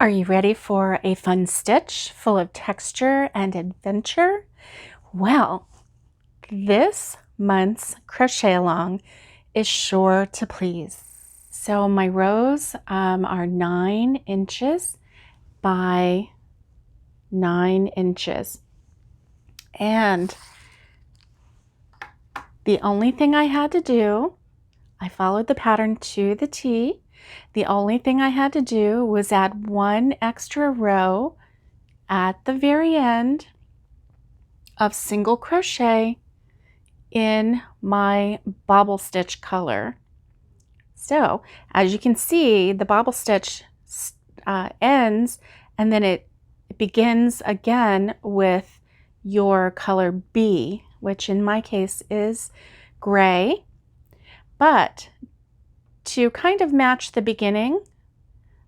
Are you ready for a fun stitch full of texture and adventure? Well, this month's crochet along is sure to please. So my rows are 9 inches by 9 inches. And the only thing I had to do, I followed the pattern to the T. The only thing I had to do was add 1 extra row at the very end of single crochet in my bobble stitch color. So as you can see, the bobble stitch ends and then it begins again with your color B, which in my case is gray. But to kind of match the beginning,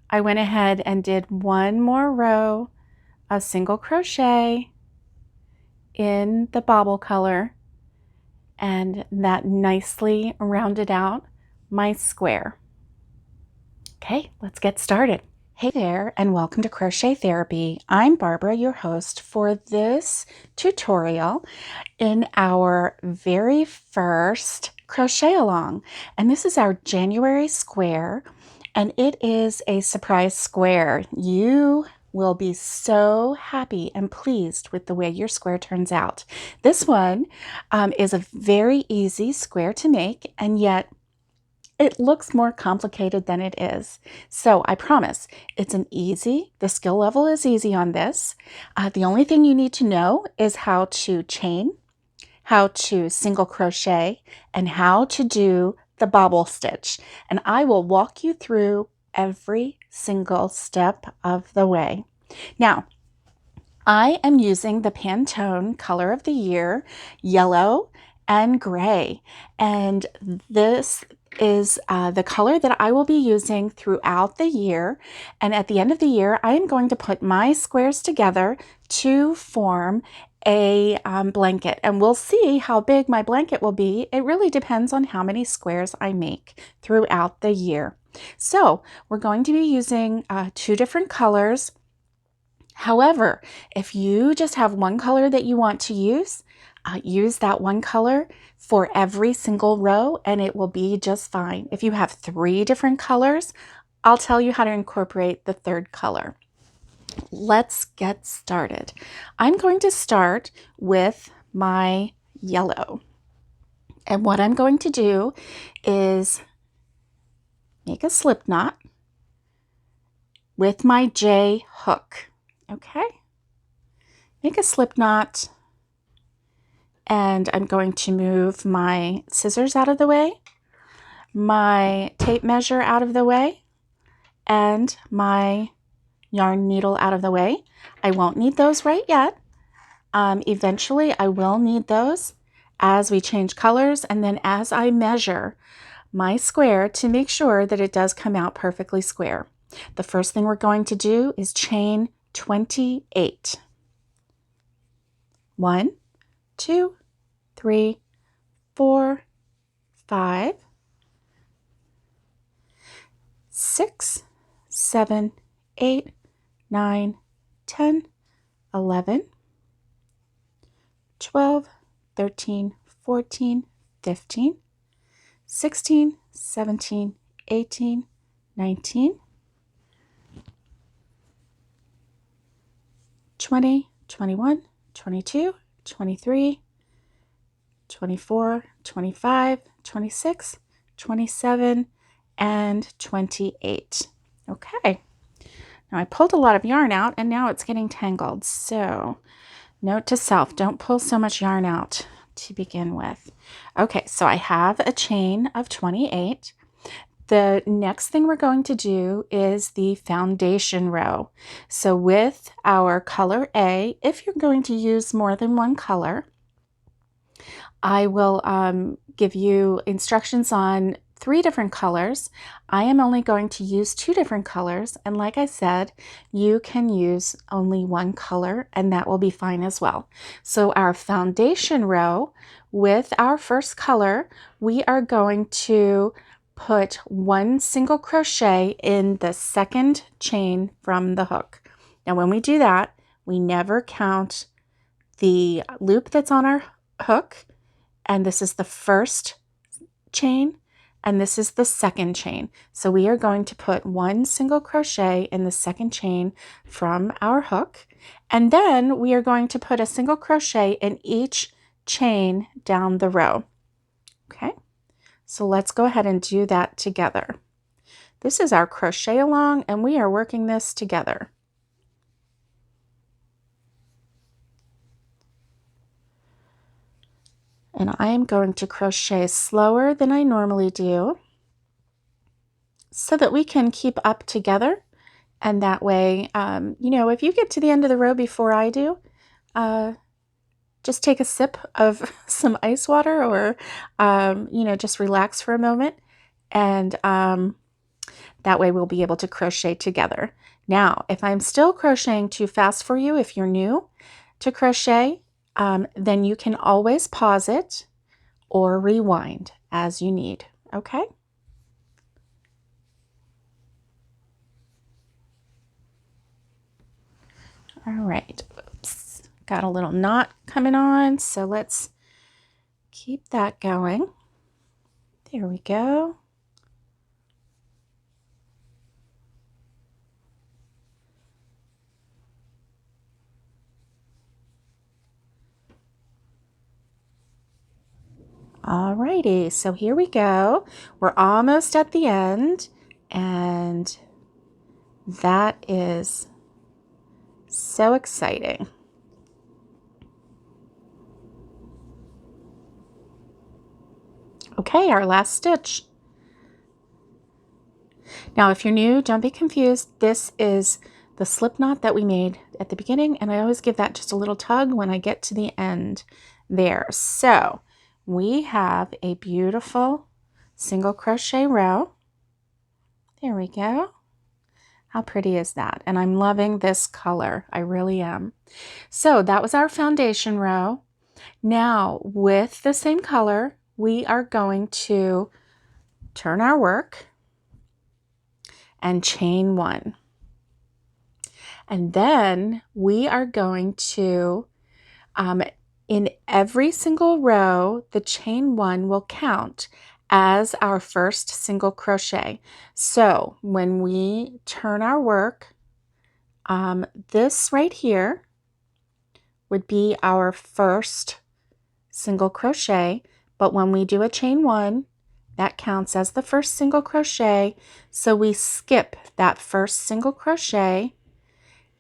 I went ahead and did 1 more row of single crochet in the bobble color, and that nicely rounded out my square. Okay, let's get started. Hey there, and welcome to Crochet Therapy. I'm Barbara, your host for this tutorial in our very first crochet along. And this is our January square, and it is a surprise square. You will be so happy and pleased with the way your square turns out. This one is a very easy square to make, and yet it looks more complicated than it is. So I promise it's the skill level is easy on this. The only thing you need to know is how to chain, how to single crochet, and how to do the bobble stitch. And I will walk you through every single step of the way. Now, I am using the Pantone color of the year, yellow and gray. And this is the color that I will be using throughout the year. And at the end of the year, I am going to put my squares together to form a blanket. And we'll see how big my blanket will be. It really depends on how many squares I make throughout the year. So we're going to be using 2 different colors. However, if you just have one color that you want to use that one color for every single row and it will be just fine. If you have 3 different colors, I'll tell you how to incorporate the 3rd color. Let's get started. I'm going to start with my yellow. And what I'm going to do is make a slip knot with my J hook. Okay? Make a slip knot, and I'm going to move my scissors out of the way, my tape measure out of the way, and my yarn needle out of the way. I won't need those right yet. Eventually I will need those as we change colors and then as I measure my square to make sure that it does come out perfectly square. The first thing we're going to do is chain 28. 1, 2, 3, 4, 5, 6, 7, 8, 9, 10, 11, 12, 13, 14, 15, 16, 17, 18, 19, 20, 21, 22, 23, 24, 25, 26, 27, and 28. Okay. Now I pulled a lot of yarn out and now it's getting tangled. So note to self, don't pull so much yarn out to begin with. Okay, so I have a chain of 28. The next thing we're going to do is the foundation row. So with our color A, if you're going to use more than one color, I will give you instructions on 3 different colors. I am only going to use 2 different colors, and like I said, you can use only one color and that will be fine as well. So our foundation row with our first color, we are going to put 1 single crochet in the second chain from the hook. Now when we do that, we never count the loop that's on our hook, and this is the first chain, and this is the second chain. So we are going to put 1 single crochet in the second chain from our hook, and then we are going to put a single crochet in each chain down the row. Okay, so let's go ahead and do that together. This is our crochet along, and we are working this together. And I am going to crochet slower than I normally do so that we can keep up together. And that way, you know, if you get to the end of the row before I do, just take a sip of some ice water, or, you know, just relax for a moment. And that way we'll be able to crochet together. Now, if I'm still crocheting too fast for you, if you're new to crochet, then you can always pause it or rewind as you need, okay? All right, oops, got a little knot coming on, so let's keep that going. There we go. Alrighty, so here we go. We're almost at the end, and that is so exciting. Okay, our last stitch. Now, if you're new, don't be confused. This is the slip knot that we made at the beginning, and I always give that just a little tug when I get to the end there. So we have a beautiful single crochet row. There we go. How pretty is that? And I'm loving this color. I really am. So that was our foundation row. Now with the same color, we are going to turn our work and chain 1. And then we are going to, in every single row, the chain 1 will count as our first single crochet. So when we turn our work, this right here would be our first single crochet, but when we do a chain 1, that counts as the first single crochet. So we skip that first single crochet,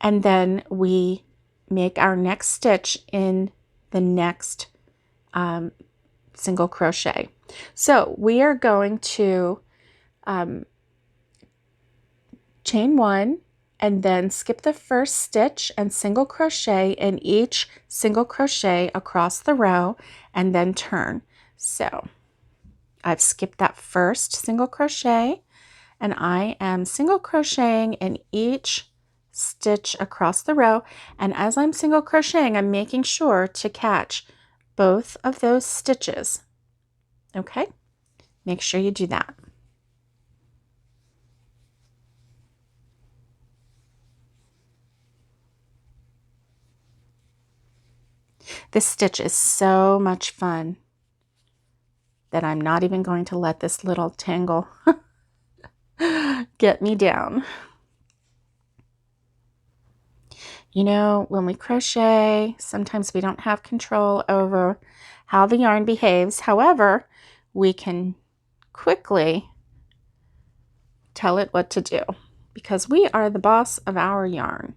and then we make our next stitch in the next single crochet. So we are going to chain 1 and then skip the first stitch and single crochet in each single crochet across the row, and then turn. So I've skipped that first single crochet, and I am single crocheting in each stitch across the row, and as I'm single crocheting, I'm making sure to catch both of those stitches. Okay, make sure you do that. This stitch is so much fun that I'm not even going to let this little tangle get me down. You know, when we crochet, sometimes we don't have control over how the yarn behaves. However, we can quickly tell it what to do because we are the boss of our yarn.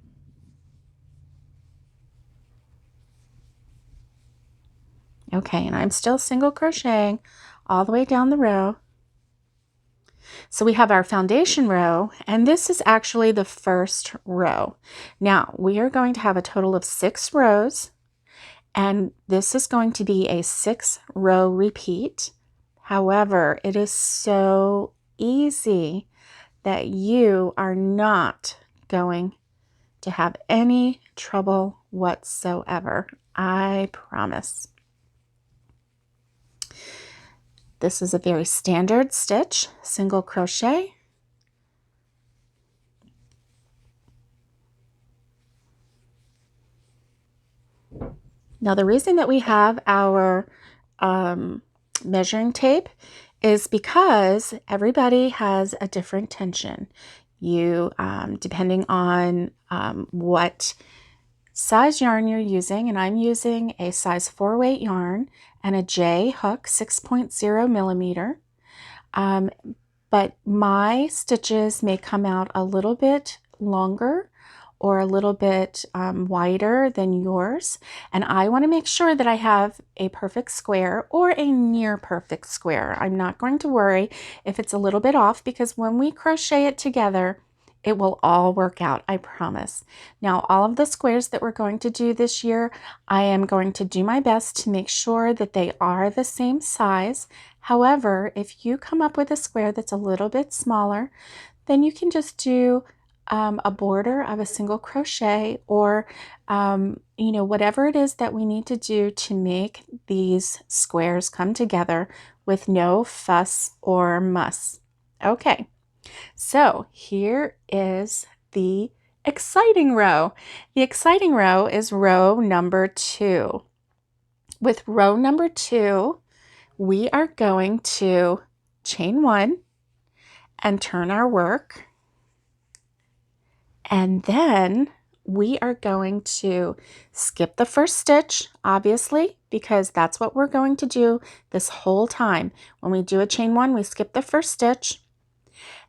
Okay, and I'm still single crocheting all the way down the row. So we have our foundation row, and this is actually the first row. Now we are going to have a total of 6 rows, and this is going to be a 6-row repeat. However, it is so easy that you are not going to have any trouble whatsoever. I promise. This is a very standard stitch, single crochet. Now the reason that we have our measuring tape is because everybody has a different tension. You, depending on what size yarn you're using, and I'm using a size 4 weight yarn and a J hook 6.0 millimeter. But my stitches may come out a little bit longer or a little bit wider than yours. And I want to make sure that I have a perfect square or a near perfect square. I'm not going to worry if it's a little bit off, because when we crochet it together, it will all work out, I promise. Now, all of the squares that we're going to do this year, I am going to do my best to make sure that they are the same size. However, if you come up with a square that's a little bit smaller, then you can just do a border of a single crochet, or whatever it is that we need to do to make these squares come together with no fuss or muss. Okay, so here is the exciting row. The exciting row is row number 2. With row number 2, we are going to chain 1 and turn our work. And then we are going to skip the first stitch, obviously, because that's what we're going to do this whole time. When we do a chain 1, we skip the first stitch.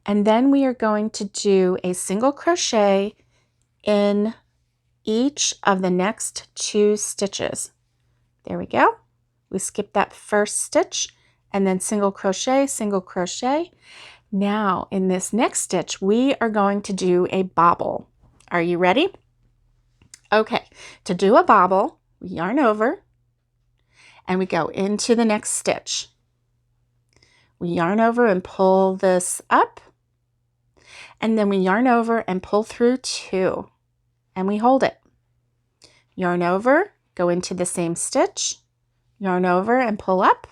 And then we are going to do a single crochet in each of the next 2 stitches. There we go. We skip that first stitch and then single crochet, single crochet. Now in this next stitch, we are going to do a bobble. Are you ready? Okay, to do a bobble, we yarn over and we go into the next stitch. We yarn over and pull this up, and then we yarn over and pull through 2, and we hold it. Yarn over, go into the same stitch, yarn over and pull up,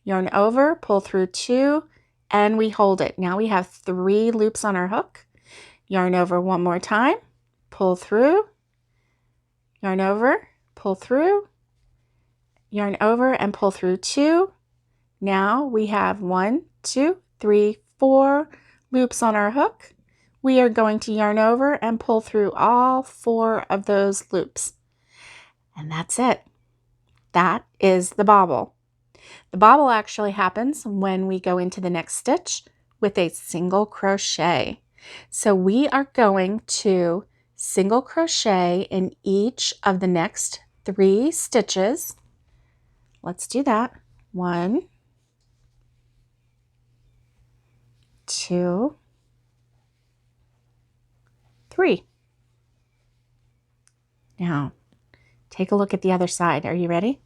yarn over, pull through 2, and we hold it. Now we have 3 loops on our hook. Yarn over one more time, pull through, yarn over, pull through, yarn over and pull through 2. Now we have 1, 2, 3, 4 loops on our hook. We are going to yarn over and pull through all 4 of those loops. And that's it. That is the bobble. The bobble actually happens when we go into the next stitch with a single crochet. So we are going to single crochet in each of the next 3 stitches. Let's do that. 1, 2, 3. Now, take a look at the other side. Are you ready?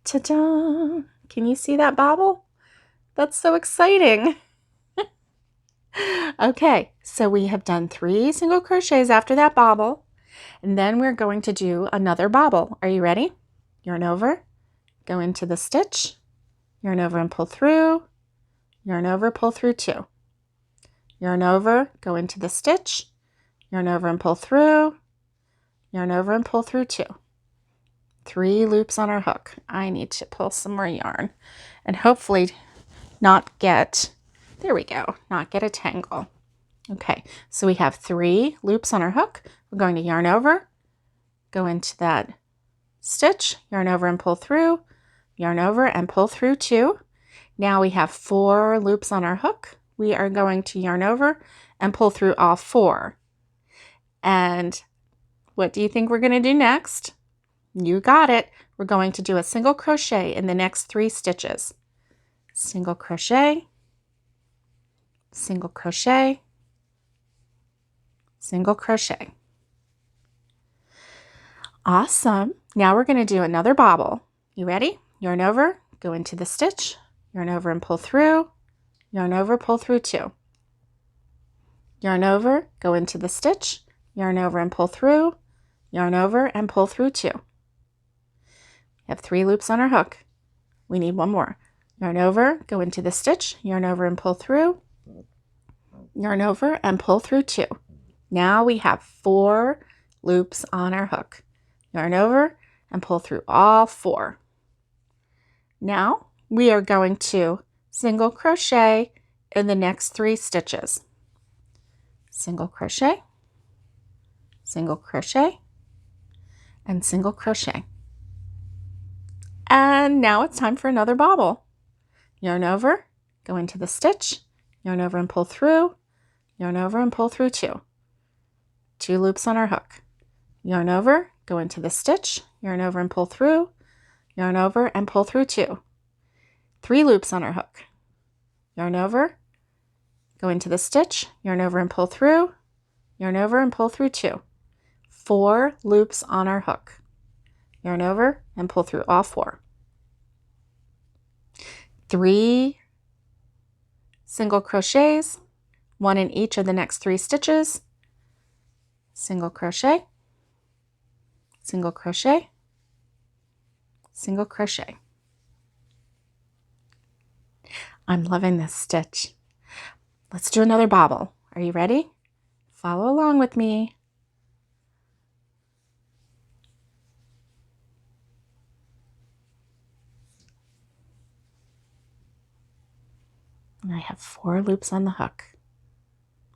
Ta-da! Can you see that bobble? That's so exciting. Okay, so we have done 3 single crochets after that bobble, and then we're going to do another bobble. Are you ready? Yarn over, go into the stitch, yarn over and pull through, yarn over, pull through 2. Yarn over, go into the stitch, yarn over and pull through, yarn over and pull through 2. 3 loops on our hook. I need to pull some more yarn and hopefully not get, there we go, not get a tangle. Okay, so we have 3 loops on our hook. We're going to yarn over, go into that stitch, yarn over and pull through, yarn over and pull through 2. Now we have 4 loops on our hook. We are going to yarn over and pull through all 4. And what do you think we're going to do next? You got it. We're going to do a single crochet in the next 3 stitches. Single crochet, single crochet, single crochet. Awesome. Now we're going to do another bobble. You ready? Yarn over, go into the stitch, yarn over and pull through, yarn over, pull through 2. Yarn over, go into the stitch, yarn over and pull through, yarn over and pull through 2. We have 3 loops on our hook. We need 1 more. yarn over, go into the stitch, yarn over and pull through, yarn over and pull through 2. Now we have 4 loops on our hook. Yarn over and pull through all 4. Now we are going to single crochet in the next 3 stitches. Single crochet, single crochet, and single crochet. And now it's time for another bobble. Yarn over, go into the stitch, yarn over and pull through, yarn over and pull through 2. 2 loops on our hook. Yarn over, go into the stitch, yarn over and pull through, yarn over and pull through 2. 3 loops on our hook. Yarn over, go into the stitch, yarn over and pull through, yarn over and pull through 2. 4 loops on our hook. Yarn over and pull through all 4. 3 single crochets, 1 in each of the next 3 stitches. Single crochet, single crochet, single crochet. I'm loving this stitch. Let's do another bobble. Are you ready? Follow along with me. And I have 4 loops on the hook.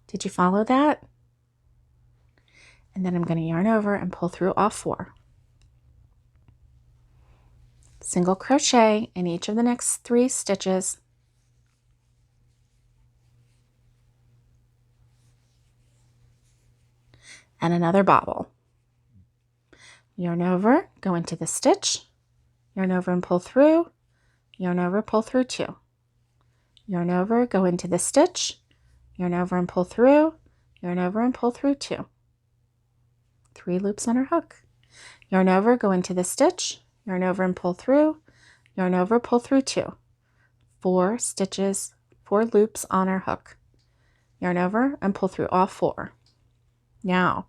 Did you follow that? And then I'm going to yarn over and pull through all 4. Single crochet in each of the next 3 stitches. And another bobble. Yarn over, go into the stitch, yarn over and pull through, yarn over, pull through 2. Yarn over, go into the stitch, yarn over and pull through, yarn over and pull through 2. 3 loops on our hook. Yarn over, go into the stitch, yarn over and pull through, yarn over, pull through 2. 4 stitches, 4 loops on our hook. Yarn over and pull through all 4. Now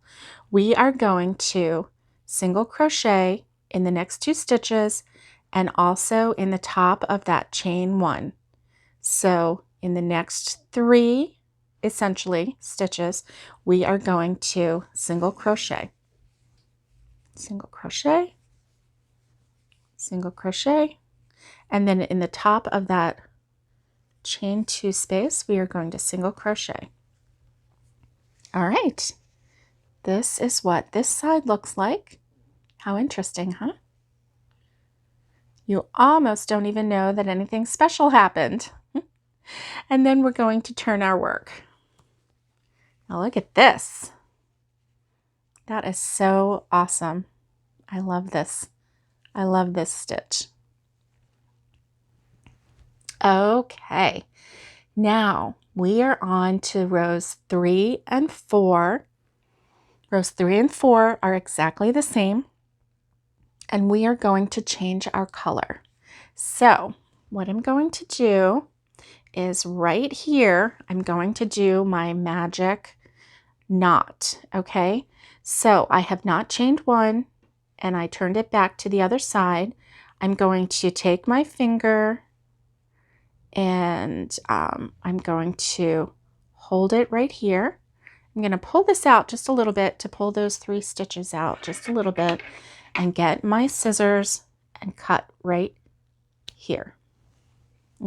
we are going to single crochet in the next 2 stitches and also in the top of that chain 1. So in the next 3 essentially stitches, we are going to single crochet, single crochet, single crochet, and then in the top of that chain 2 space, we are going to single crochet. All right, this is what this side looks like. How interesting, huh? You almost don't even know that anything special happened. And then we're going to turn our work. Now look at this. That is so awesome. I love this. I love this stitch. Okay, now we are on to rows 3 and 4. Rows 3 and 4 are exactly the same, and we are going to change our color. So what I'm going to do is right here, I'm going to do my magic knot, okay? So I have not chained 1 and I turned it back to the other side. I'm going to take my finger and I'm going to hold it right here. I'm going to pull this out just a little bit to pull those 3 stitches out just a little bit and get my scissors and cut right here.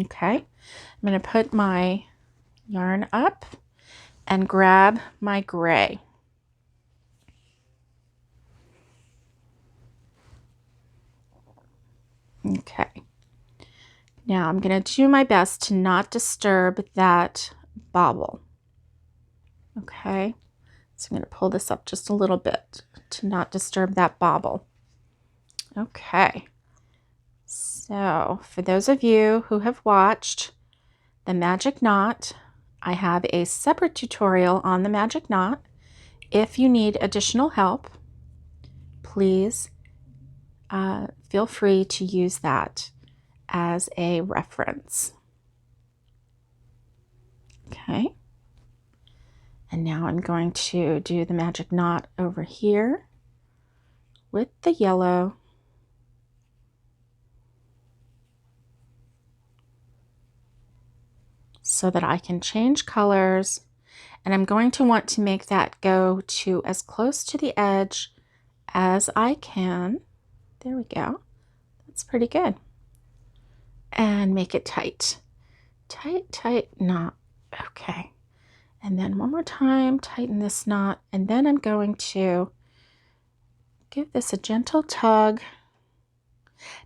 Okay, I'm going to put my yarn up and grab my gray. Okay, now I'm going to do my best to not disturb that bobble. Okay, so I'm going to pull this up just a little bit to not disturb that bobble. Okay, so for those of you who have watched the magic knot, I have a separate tutorial on the magic knot. If you need additional help, please feel free to use that as a reference. Okay, and now I'm going to do the magic knot over here with the yellow. so that I can change colors. And I'm going to want to make that go to as close to the edge as I can. There we go. That's pretty good. And make it tight. Tight, tight knot. Okay. And then one more time, tighten this knot. And then I'm going to give this a gentle tug.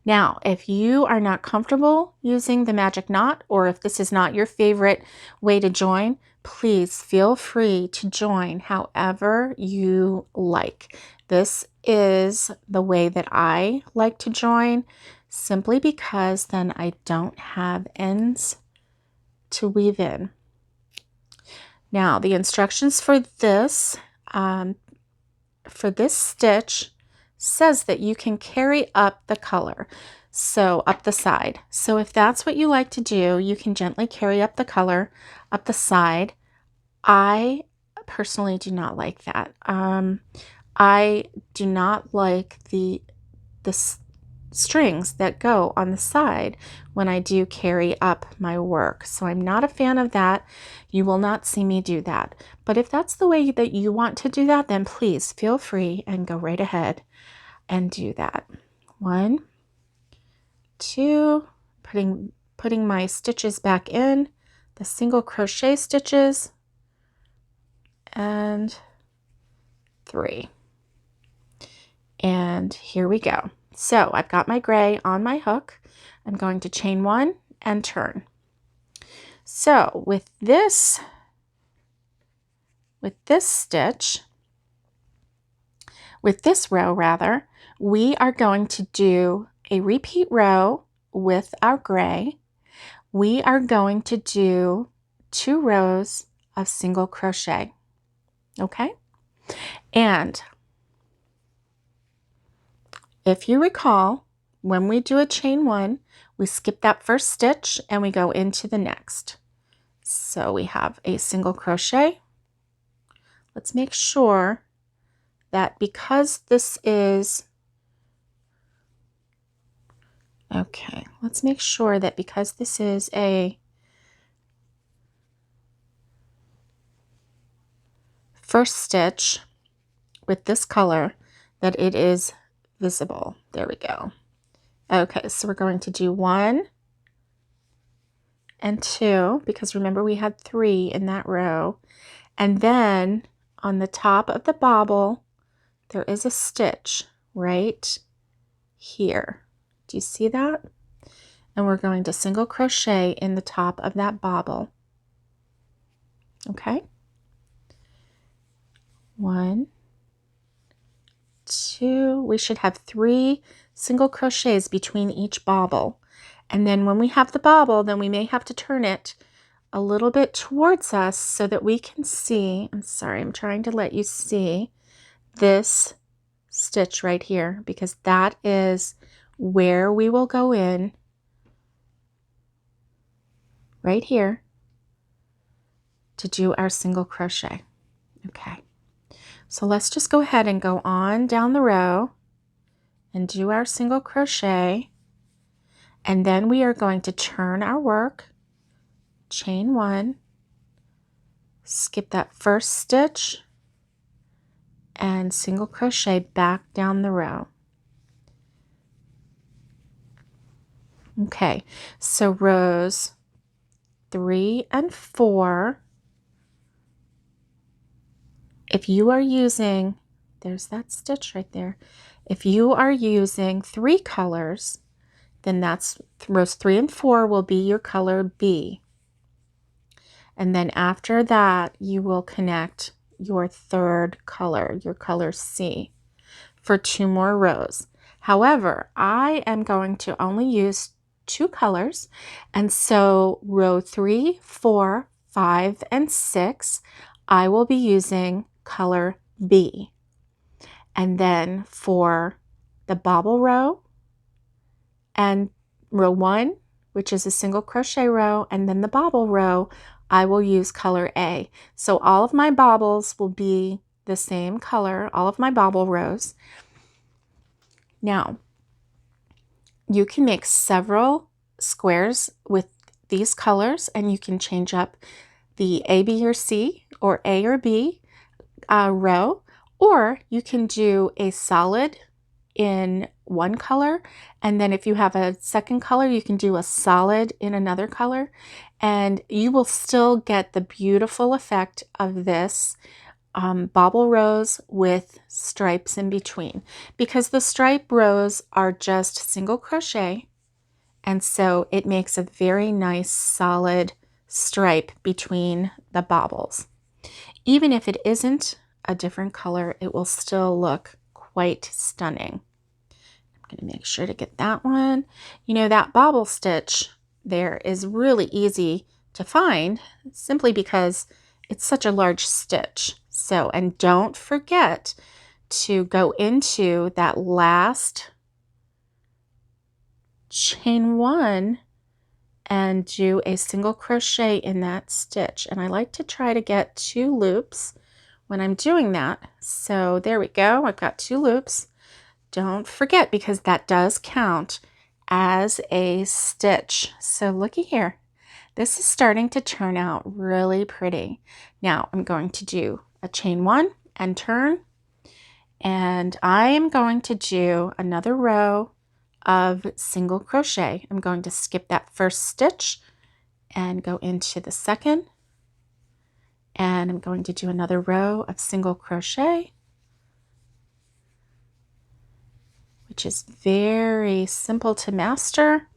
Now, if you are not comfortable using the magic knot, or if this is not your favorite way to join, please feel free to join however you like. This is the way that I like to join, simply because then I don't have ends to weave in. Now, the instructions for this stitch says that you can carry up the color, so up the side. So if that's what you like to do, you can gently carry up the color up the side. I personally do not like that. I do not like the strings that go on the side when I do carry up my work. So I'm not a fan of that. You will not see me do that. But if that's the way that you want to do that, then please feel free and go right ahead and do that. 1, 2, putting my stitches back in, the single crochet stitches, and 3. And here we go. So I've got my gray on my hook. I'm going to chain 1 and turn. So with this row rather, we are going to do a repeat row with our gray. We are going to do 2 rows of single crochet. Okay? And if you recall, when we do a chain 1, we skip that first stitch and we go into the next. So we have a single crochet. Let's make sure that because this is, okay, let's make sure that because this is a first stitch with this color, that it is visible. There we go. Okay, so we're going to do 1 and 2, because remember we had 3 in that row. And then on the top of the bobble, there is a stitch right here. Do you see that? And we're going to single crochet in the top of that bobble. Okay. 1, 2, we should have 3 single crochets between each bobble. And then when we have the bobble, then we may have to turn it a little bit towards us so that we can see, I'm sorry, I'm trying to let you see this stitch right here, because that is where we will go in right here to do our single crochet. Okay. So let's just go ahead and go on down the row and do our single crochet. And then we are going to turn our work, chain 1, skip that first stitch, and single crochet back down the row. Okay, so rows 3 and 4, if you are using, there's that stitch right there. If you are using 3 colors, then that's rows 3 and 4 will be your color B. And then after that, you will connect your 3rd color, your color C, for 2 more rows. However, I am going to only use 2 colors. And so row 3, 4, 5, and 6, I will be using color B. And then for the bobble row and row 1, which is a single crochet row, and then the bobble row, I will use color A. So all of my bobbles will be the same color, all of my bobble rows. Now, you can make several squares with these colors, and you can change up the A, B, or C, or A or B row, or you can do a solid in one color, and then if you have a second color, you can do a solid in another color, and you will still get the beautiful effect of this bobble rows with stripes in between, because the stripe rows are just single crochet, and so it makes a very nice solid stripe between the bobbles. Even if it isn't a different color, it will still look quite stunning. I'm going to make sure to get that one. You know, that bobble stitch there is really easy to find simply because it's such a large stitch. So, and don't forget to go into that last chain one and do a single crochet in that stitch. And I like to try to get 2 loops when I'm doing that. So there we go. I've got 2 loops. Don't forget, because that does count as a stitch. So looky here. This is starting to turn out really pretty. Now I'm going to do a chain 1 and turn, and I am going to do another row of single crochet. I'm going to skip that first stitch and go into the second, and I'm going to do another row of single crochet, which is very simple to master.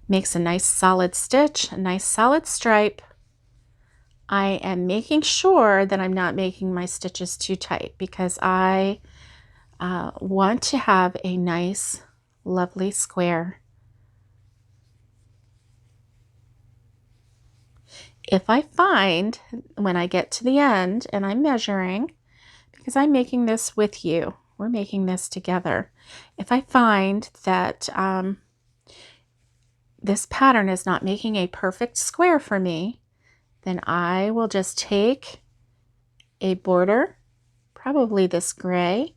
Makes a nice solid stitch, a nice solid stripe. I am making sure that I'm not making my stitches too tight, because I want to have a nice, lovely square. If I find when I get to the end and I'm measuring, because I'm making this with you, we're making this together. If I find that this pattern is not making a perfect square for me, then I will just take a border, probably this gray,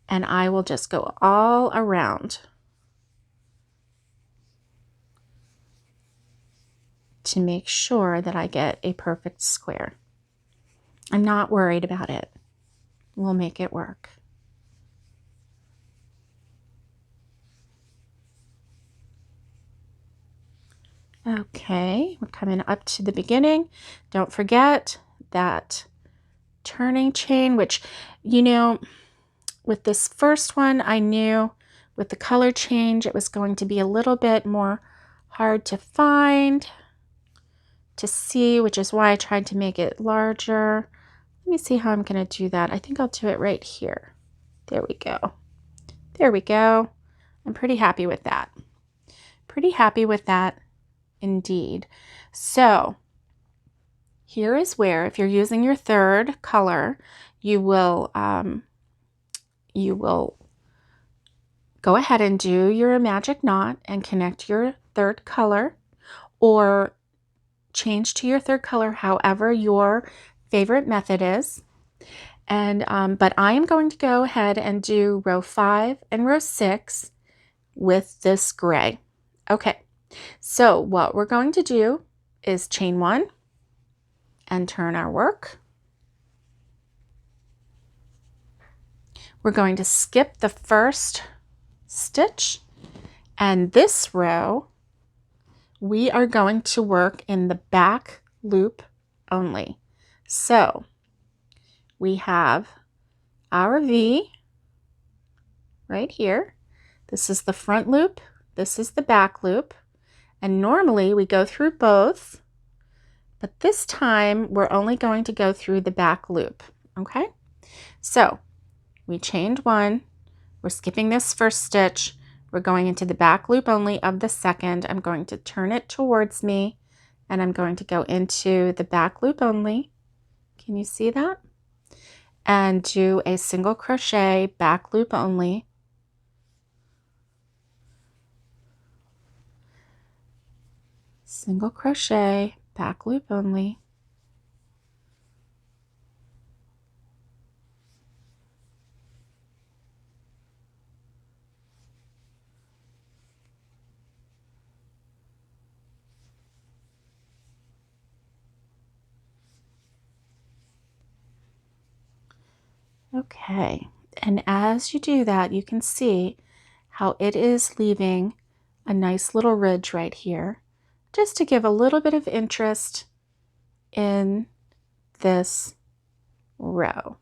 and I will just go all around to make sure that I get a perfect square. I'm not worried about it. We'll make it work. Okay, we're coming up to the beginning. Don't forget that turning chain, which, you know, with this first one, I knew with the color change, it was going to be a little bit more hard to find, to see, which is why I tried to make it larger. Let me see how I'm going to do that. I think I'll do it right here. There we go. There we go. I'm pretty happy with that. Pretty happy with that indeed. So here is where, if you're using your third color, you will go ahead and do your magic knot and connect your third color, or change to your third color, however your favorite method is. And but I am going to go ahead and do row 5 and row 6 with this gray. Okay, so what we're going to do is chain 1 and turn our work. We're going to skip the first stitch, and this row we are going to work in the back loop only. So we have our V right here. This is the front loop, this is the back loop, and normally we go through both, but this time we're only going to go through the back loop. Okay, so we chained 1, we're skipping this first stitch, we're going into the back loop only of the second. I'm going to turn it towards me, and I'm going to go into the back loop only. Can you see that? And do a single crochet back loop only. Single crochet back loop only. Okay, and as you do that, you can see how it is leaving a nice little ridge right here, just to give a little bit of interest in this row.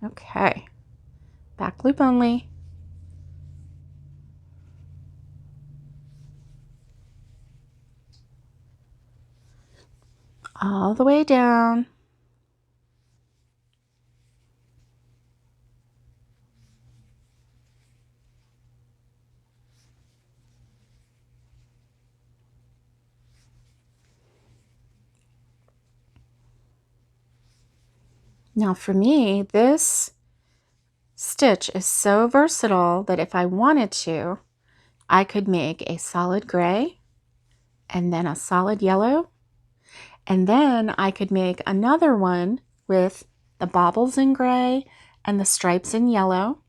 Okay, back loop only. All the way down. Now for me, this stitch is so versatile that if I wanted to, I could make a solid gray and then a solid yellow, and then I could make another one with the bobbles in gray and the stripes in yellow,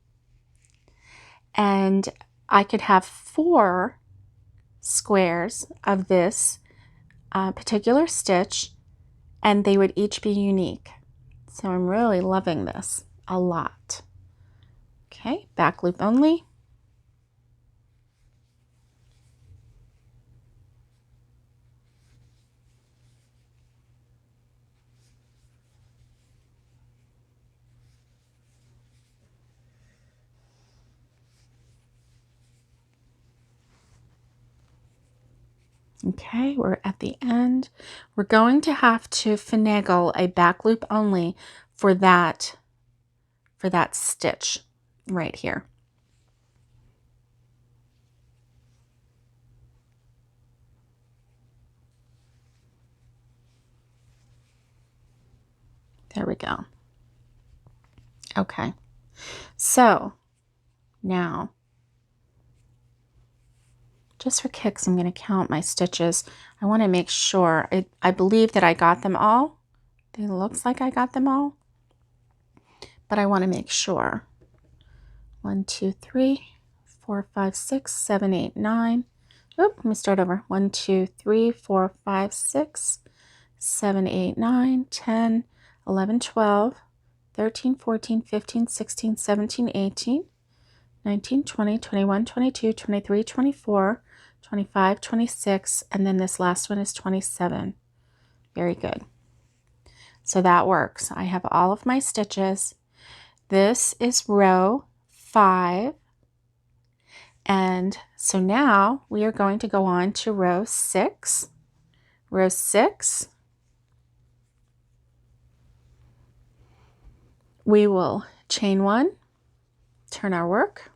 and I could have 4 squares of this particular stitch, and they would each be unique. So I'm really loving this a lot. Okay, back loop only. Okay, we're at the end. We're going to have to finagle a back loop only for that stitch right here. There we go. Okay, so now, just for kicks, I'm going to count my stitches. I want to make sure. I believe that I got them all. It looks like I got them all, but I want to make sure. 1, 2, 3, 4, 5, 6, 7, 8, 9. Oop, let me start over. 1, 2, 3, 4, 5, 6, 7, 8, 9, 10, 11, 12, 13, 14, 15, 16, 17, 18, 19, 20, 21, 22, 23, 24, 25, 26, and then this last one is 27. Very good. So that works. I have all of my stitches. This is row 5. And so now we are going to go on to row 6. Row 6, we will chain 1, turn our work,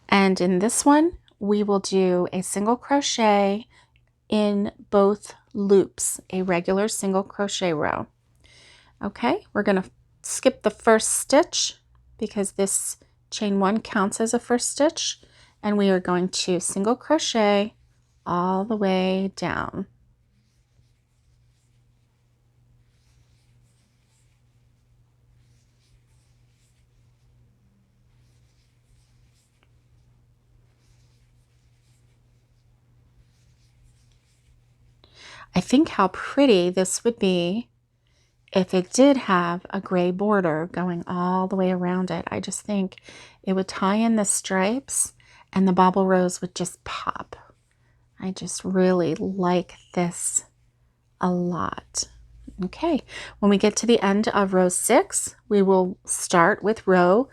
and in this one we will do a single crochet in both loops, a regular single crochet row. Okay, we're going to skip the first stitch because this chain 1 counts as a first stitch, and we are going to single crochet all the way down. I think how pretty this would be if it did have a gray border going all the way around it. I just think it would tie in the stripes and the bobble rows would just pop. I just really like this a lot. Okay, when we get to the end of row 6, we will start with row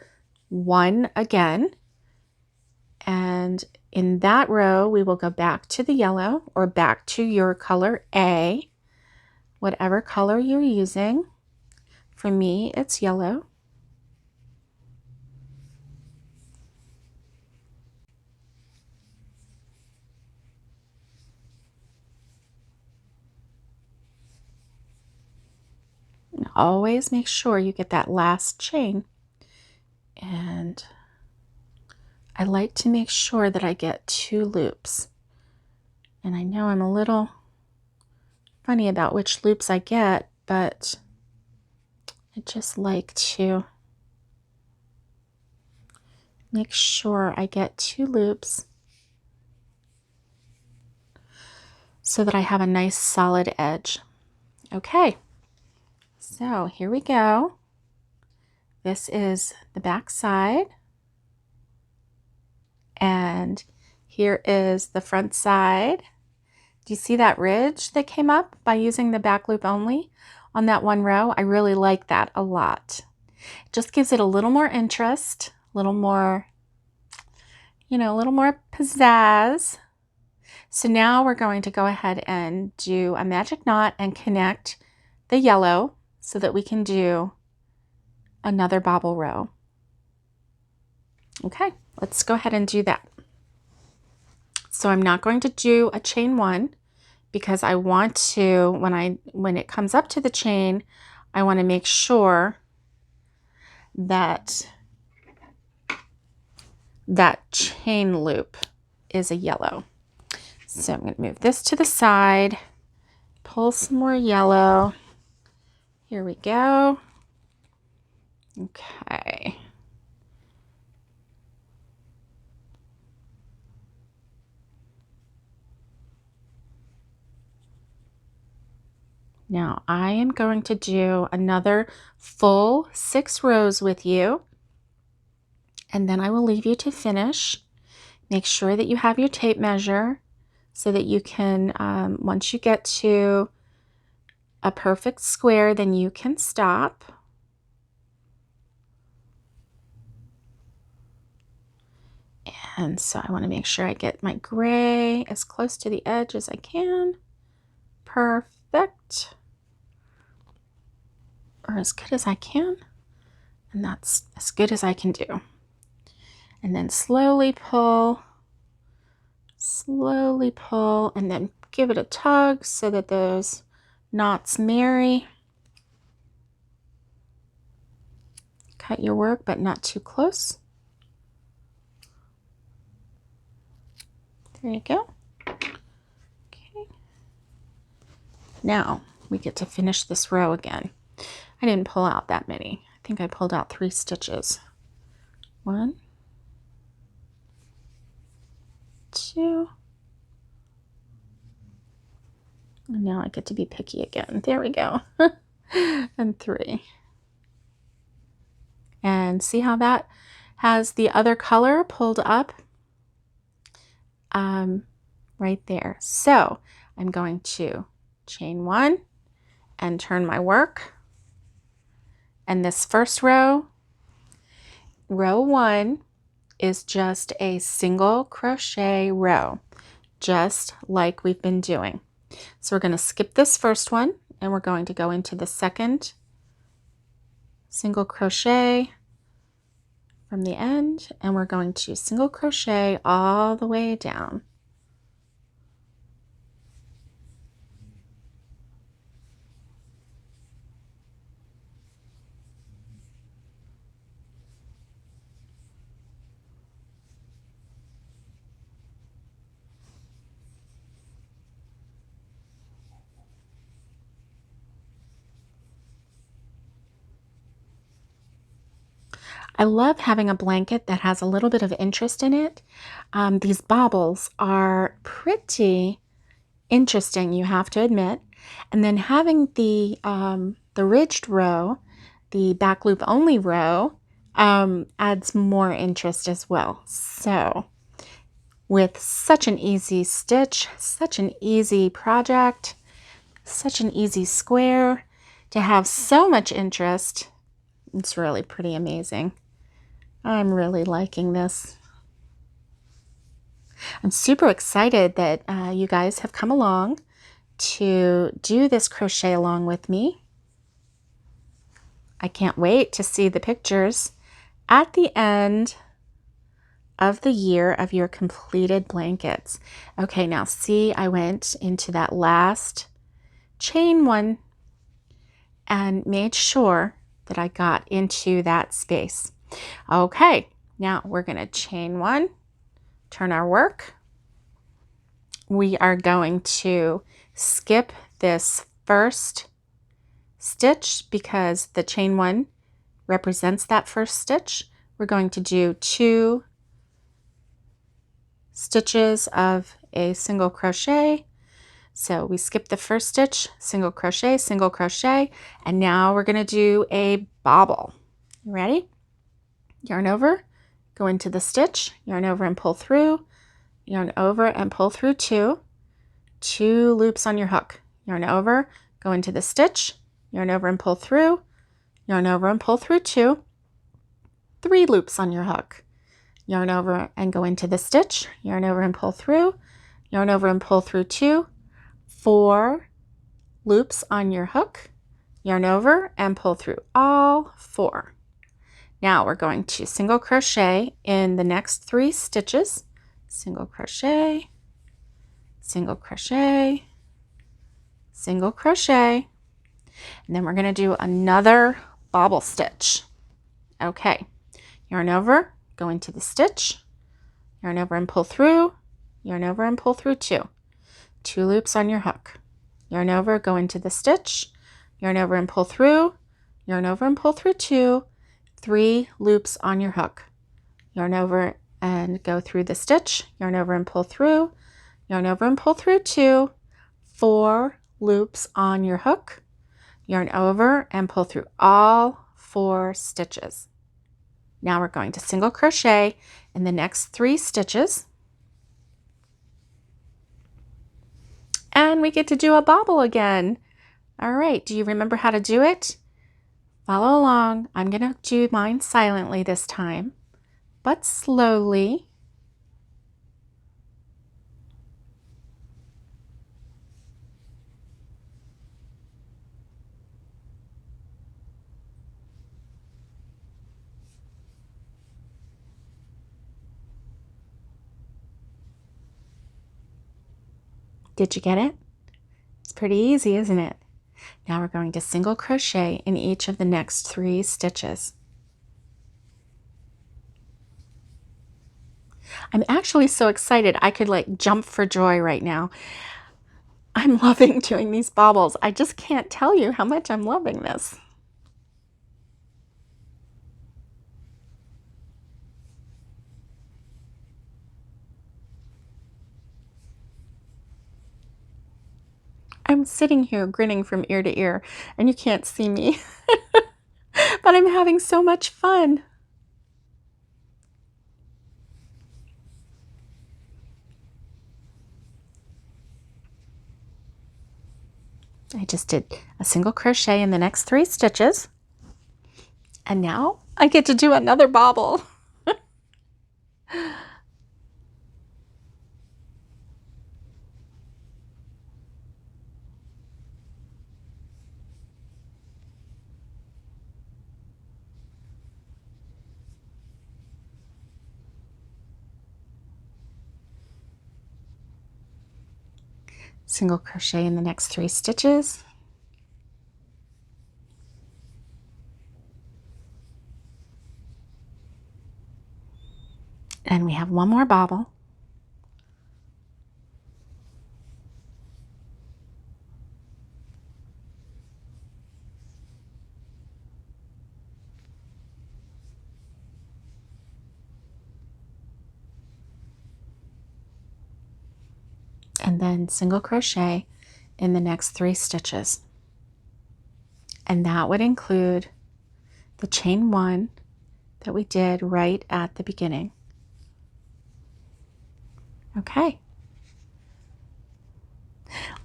1 again. And in that row, we will go back to the yellow or back to your color A, whatever color you're using. For me, it's yellow. And always make sure you get that last chain. And I like to make sure that I get 2 loops. And I know I'm a little funny about which loops I get, but I just like to make sure I get 2 loops so that I have a nice solid edge. Okay, so here we go. this is the back side, and here is the front side. Do you see that ridge that came up by using the back loop only on that one row? I really like that a lot. It just gives it a little more interest, a little more, a little more pizzazz. So now we're going to go ahead and do a magic knot and connect the yellow so that we can do another bobble row. Okay, let's go ahead and do that. So I'm not going to do a chain one because I want to, when it comes up to the chain, I want to make sure that that chain loop is a yellow. So I'm going to move this to the side, pull some more yellow. Here we go. Okay. Now I am going to do another full 6 rows with you, and then I will leave you to finish. Make sure that you have your tape measure so that you can, once you get to a perfect square, then you can stop. And so I want to make sure I get my gray as close to the edge as I can. Perfect. Or as good as I can. And that's as good as I can do. And then slowly pull, and then give it a tug so that those knots marry. Cut your work, but not too close. There you go. Okay. Now we get to finish this row again. I didn't pull out that many. I think I pulled out 3 stitches. 1, 2, and now I get to be picky again. There we go. And 3. And see how that has the other color pulled up right there. So I'm going to chain 1 and turn my work. And this first row, row 1, is just a single crochet row, just like we've been doing. So we're going to skip this first one and we're going to go into the second single crochet from the end, and we're going to single crochet all the way down. I love having a blanket that has a little bit of interest in it. These bobbles are pretty interesting, you have to admit. And then having the ridged row, the back loop only row, adds more interest as well. So with such an easy stitch, such an easy project, such an easy square, to have so much interest, it's really pretty amazing. I'm really liking this. I'm super excited that you guys have come along to do this crochet along with me. I can't wait to see the pictures at the end of the year of your completed blankets. Okay, now see, I went into that last chain 1 and made sure that I got into that space. Okay, now we're going to chain 1, turn our work. We are going to skip this first stitch because the chain 1 represents that first stitch. We're going to do 2 stitches of a single crochet. So we skip the first stitch, single crochet, and now we're going to do a bobble. You ready? Yarn over, go into the stitch, yarn over and pull through, yarn over and pull through two loops on your hook. Yarn over, go into the stitch, yarn over and pull through, yarn over and pull through two, three loops on your hook. Yarn over and go into the stitch, yarn over and pull through, yarn over and pull through two, four loops on your hook, yarn over and pull through all four. Now we're going to single crochet in the next three stitches. Single crochet, single crochet, single crochet, and then we're going to do another bobble stitch. Okay, yarn over, go into the stitch, yarn over and pull through, yarn over and pull through two loops on your hook. Yarn over, go into the stitch, yarn over and pull through, yarn over and pull through two, three loops on your hook. Yarn over and go through the stitch, yarn over and pull through, yarn over and pull through two, four loops on your hook. Yarn over and pull through all four stitches. Now we're going to single crochet in the next three stitches. And we get to do a bobble again. All right, do you remember how to do it? Follow along. I'm going to do mine silently this time, but slowly. Did you get it? It's pretty easy, isn't it? Now we're going to single crochet in each of the next three stitches. I'm actually so excited I could like jump for joy right now. I'm loving doing these bobbles. I just can't tell you how much I'm loving this. I'm sitting here grinning from ear to ear, and you can't see me, but I'm having so much fun. I just did a single crochet in the next three stitches, and now I get to do another bobble. Single crochet in the next three stitches. And we have one more bobble. And then single crochet in the next three stitches. And that would include the chain one that we did right at the beginning. Okay.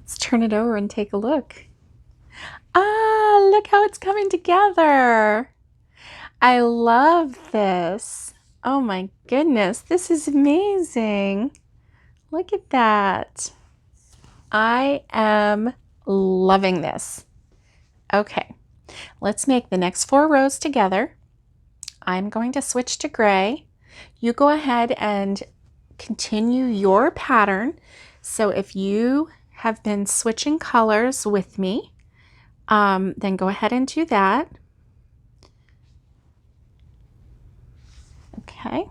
Let's turn it over and take a look. Ah, look how it's coming together. I love this. Oh my goodness, this is amazing. Look at that. I am loving this. Okay, let's make the next 4 rows together. I'm going to switch to gray. You go ahead and continue your pattern. So if you have been switching colors with me, then go ahead and do that. Okay.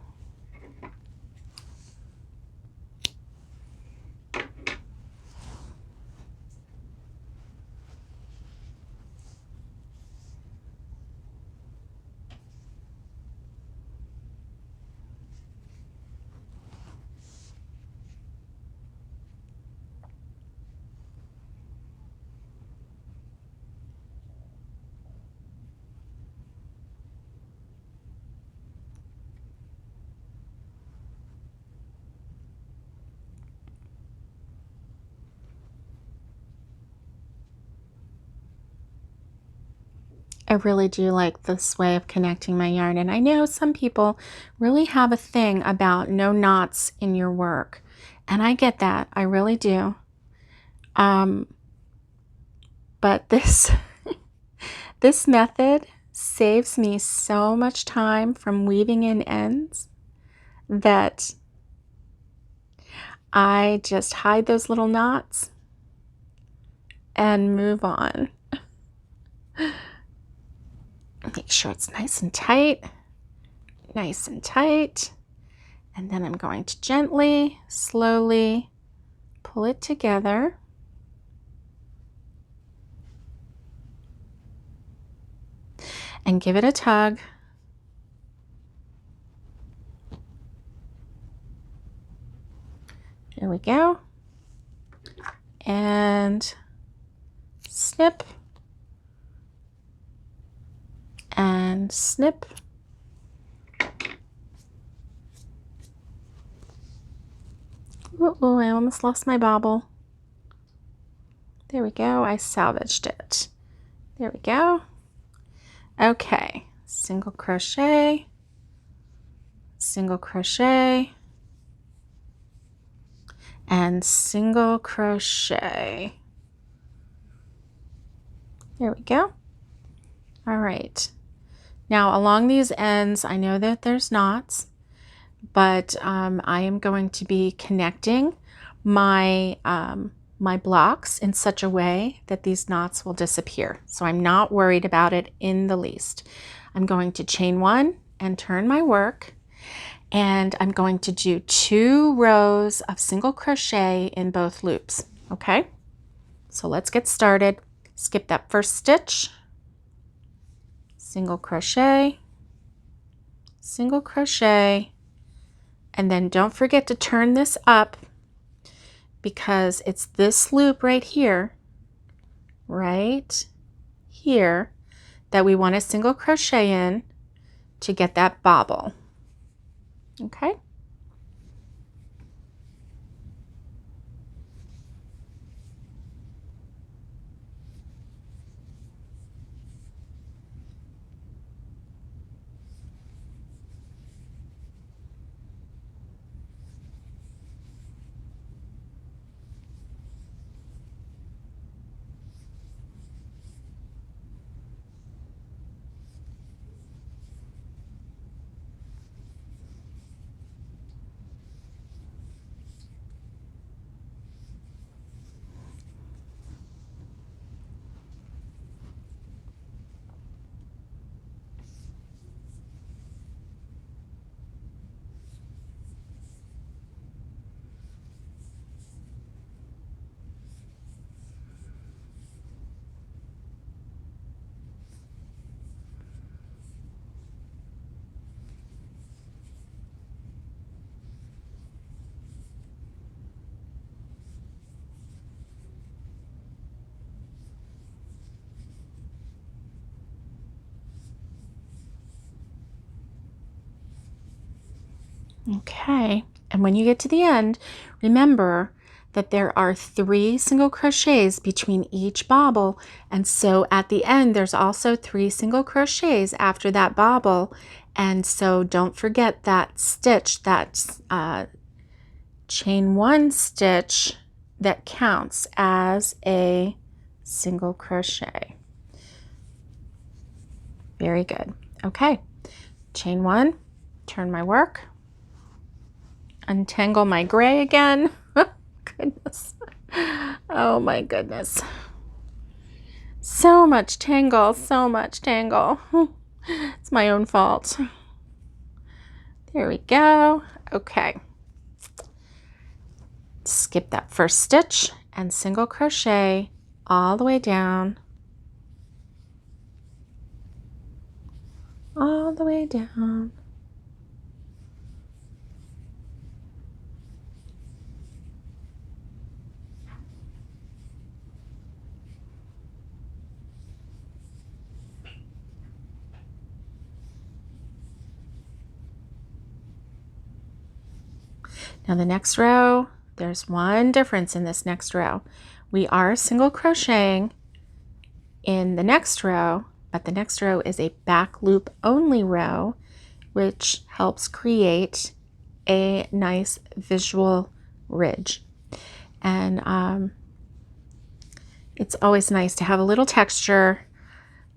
I really do like this way of connecting my yarn, and I know some people really have a thing about no knots in your work, and I get that. I really do. But this this method saves me so much time from weaving in ends that I just hide those little knots and move on. Make sure it's nice and tight, and then I'm going to gently, slowly pull it together. And give it a tug. There we go. And snip. And snip. Oh, I almost lost my bobble. There we go. I salvaged it. There we go. Okay, single crochet, and single crochet. There we go. All right. Now along these ends, I know that there's knots, but I am going to be connecting my my blocks in such a way that these knots will disappear. So I'm not worried about it in the least. I'm going to chain one and turn my work, and I'm going to do 2 rows of single crochet in both loops. Okay, so let's get started. Skip that first stitch, single crochet, and then don't forget to turn this up, because it's this loop right here, that we want to single crochet in to get that bobble. Okay. Okay, and when you get to the end, remember that there are 3 single crochets between each bobble, and so at the end there's also 3 single crochets after that bobble, and so don't forget that stitch, that's chain 1 stitch that counts as a single crochet. Very good. Okay, chain 1, turn my work, untangle my gray again. Goodness. Oh my goodness. So much tangle, It's my own fault. There we go. Okay. Skip that first stitch and single crochet all the way down. All the way down. Now the next row, there's one difference in this next row. We are single crocheting in the next row, but the next row is a back loop only row, which helps create a nice visual ridge. And it's always nice to have a little texture,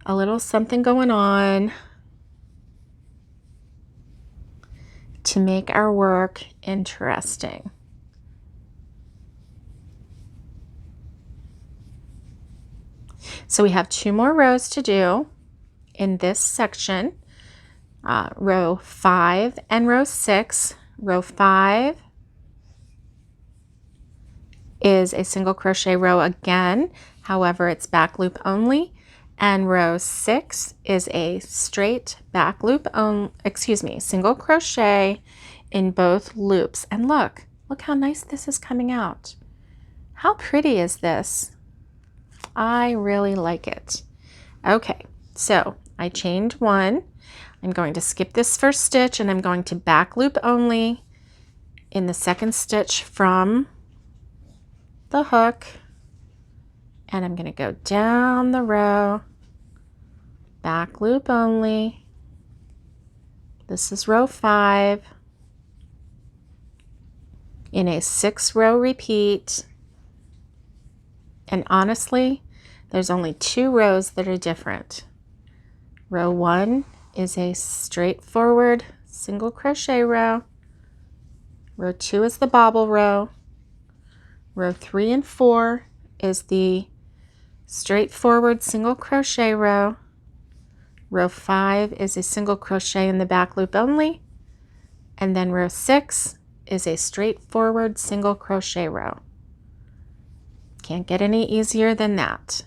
a little something going on to make our work interesting. So we have 2 more rows to do in this section, row 5 and row 6. Row 5 is a single crochet row again, however it's back loop only, and row 6 is a straight back loop single crochet in both loops. And look how nice this is coming out. How pretty is this? I really like it. Okay, so I chained 1. I'm going to skip this first stitch and I'm going to back loop only in the second stitch from the hook, and I'm going to go down the row, back loop only. This is row 5 in a 6-row repeat. And honestly, there's only 2 rows that are different. Row 1 is a straightforward single crochet row. Row 2 is the bobble row. Row 3 and 4 is the straightforward single crochet row. Row 5 is a single crochet in the back loop only. And then row 6 is a straightforward single crochet row. Can't get any easier than that.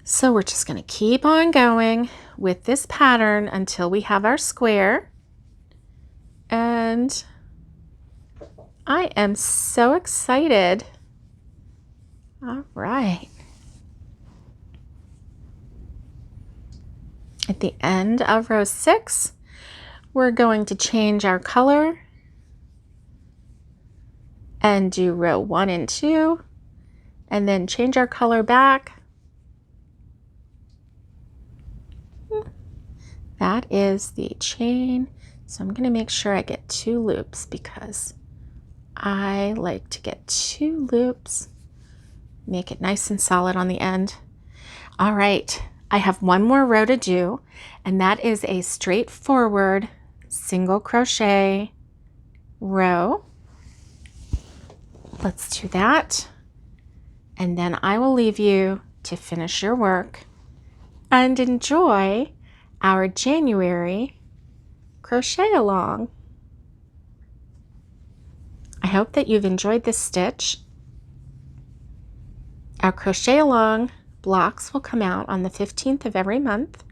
So we're just going to keep on going with this pattern until we have our square. And I am so excited. All right. At the end of row 6, we're going to change our color and do row 1 and 2, and then change our color back. That is the chain. So I'm going to make sure I get 2 loops because I like to get 2 loops. Make it nice and solid on the end. All right, I have 1 more row to do, and that is a straightforward single crochet row. Let's do that. And then I will leave you to finish your work and enjoy our January crochet along. I hope that you've enjoyed this stitch. Our crochet along blocks will come out on the 15th of every month.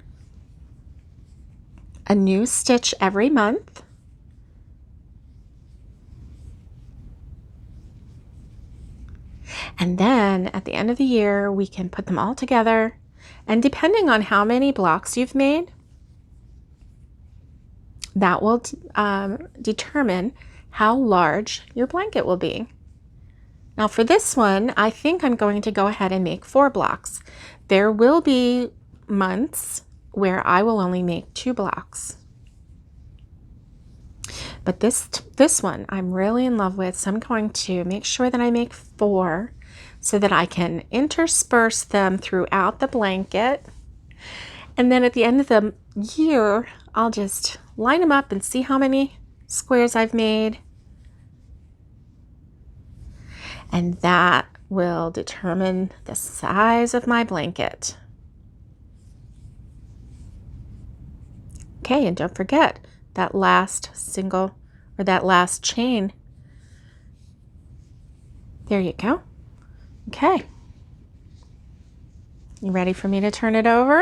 A new stitch every month. And then at the end of the year, we can put them all together. And depending on how many blocks you've made, that will determine how large your blanket will be. Now for this one, I think I'm going to go ahead and make 4 blocks. There will be months where I will only make 2 blocks. But this one I'm really in love with, so I'm going to make sure that I make 4 so that I can intersperse them throughout the blanket. And then at the end of the year, I'll just line them up and see how many squares I've made. And that will determine the size of my blanket. Okay, and don't forget that last single or that last chain. There you go. Okay. You ready for me to turn it over?